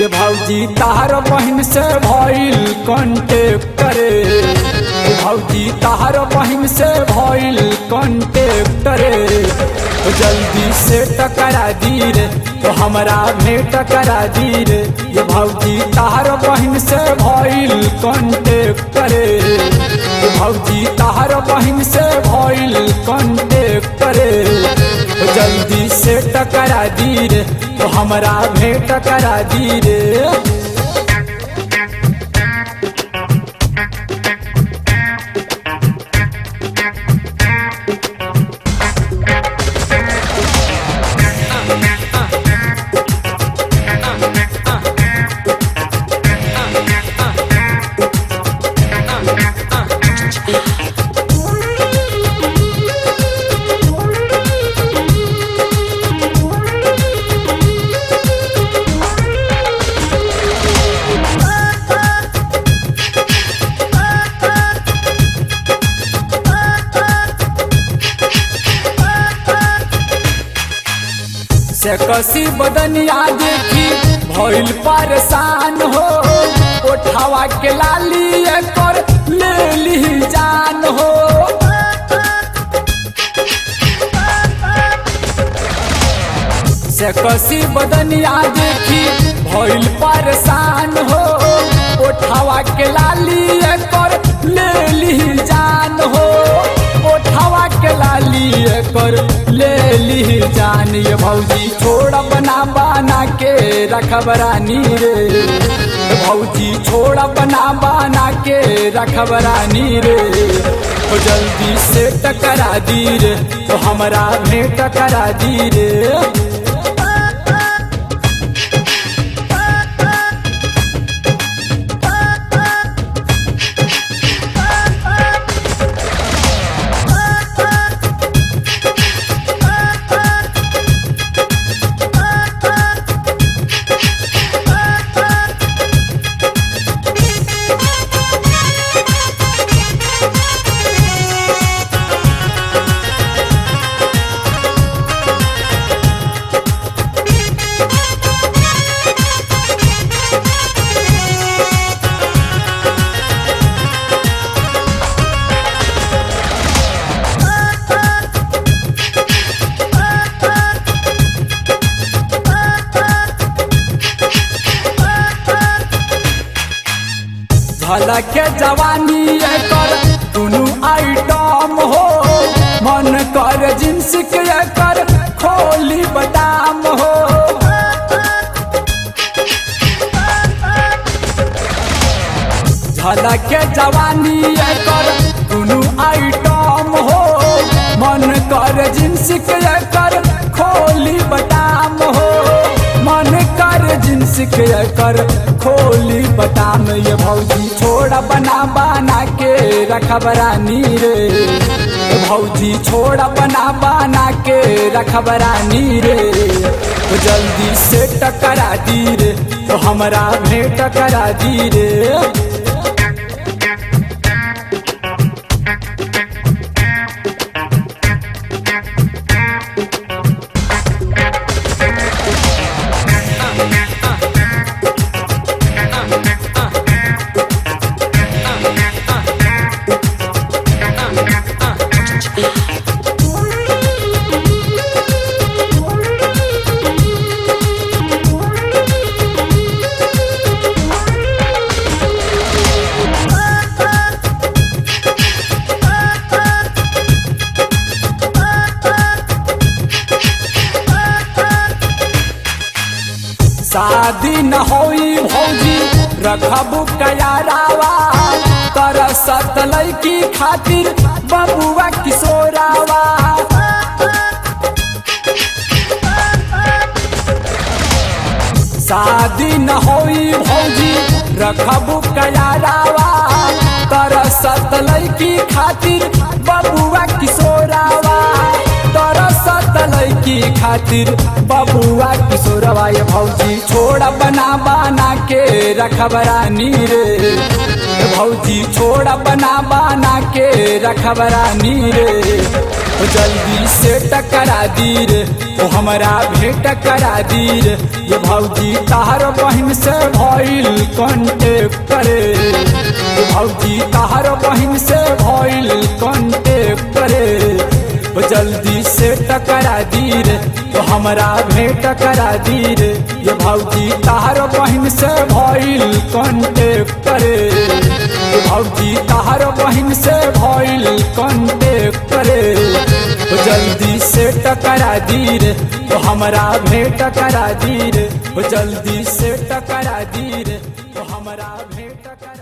ये भौजी तार बहन से भइल कांटेक्ट रे, ये भौजी तार बहन से भइल कांटेक्ट रे, तो जल्दी से टकरा दी रे, तो हमरा भेंट करा दी रे। ये भौजी तार बहन से भइल कांटेक्ट रे, ये भौजी तार बहन से भइल कांटेक्ट रे, तो जल्दी से टकरा दी रे, तो हमरा भेंट करा दी रे। से कसी बदनिया देखी भइल परेशान हो, उठावा के लाली कर ले ली जान हो। से कसी बदनिया देखी भइल परेशान हो, उठावा के लाली कर ले ली जान हो, उठावा के लाली कर ले ली जान। ये भौजी छोड़ा बना बना के रखब रानी रे, भौजी छोड़ा बना बना के रखब रानी रे, तो जल्दी से टकरा दी रे, तो हमरा भेंट करा दी रे। झलक के जवानी कर दुनू आइटम हो, मन कर जिन्स के कर खोली बदाम हो। झलक के जवानी कर दुनू आइटम हो, मन कर जिन्स के कर खोली बदाम हो, मन कर जिन्स के कर खोली बदाम। ये भौजी छोड़ा बना बना के रखब रानी रे, भौजी छोड़ा बना बना के रखब रानी रे, तो जल्दी से टकरा दी रे, तो हमरा भेंट करा दी रे। शादी न होई भौजी रखबू कयारावा, तरसत लड़की खातिर बबुआ किशोरावा। शादी न होई भौजी रखबू कयारावा, तरसत लड़की खातिर बबुआ किशोरावा, तरसत लड़की खातिर बबुआ किशोरवा। ये भौजी छोड़ा बना बना के रखब रानी रे, भौजी छोड़ा बना बना के रखब रानी रे, जल्दी से टकरा दी रे ओ हमरा भेंट करा दी रे ये भौजी ताहर बहिन से भइल कांटेक्ट रे ये भौजी ताहर बहिन से भइल कांटेक्ट रे जल्दी से टकरा दी रे तो हमरा भेंट करा दी रे ये भौजी ताहर बहिन से भइल कांटेक्ट रे ये भौजी ताहर बहिन से भइल कांटेक्ट रे जल्दी से टकरा दी रे तो हमरा भेंट करा दी रे जल्दी से टकरा दी रे तो हमरा भेंट करा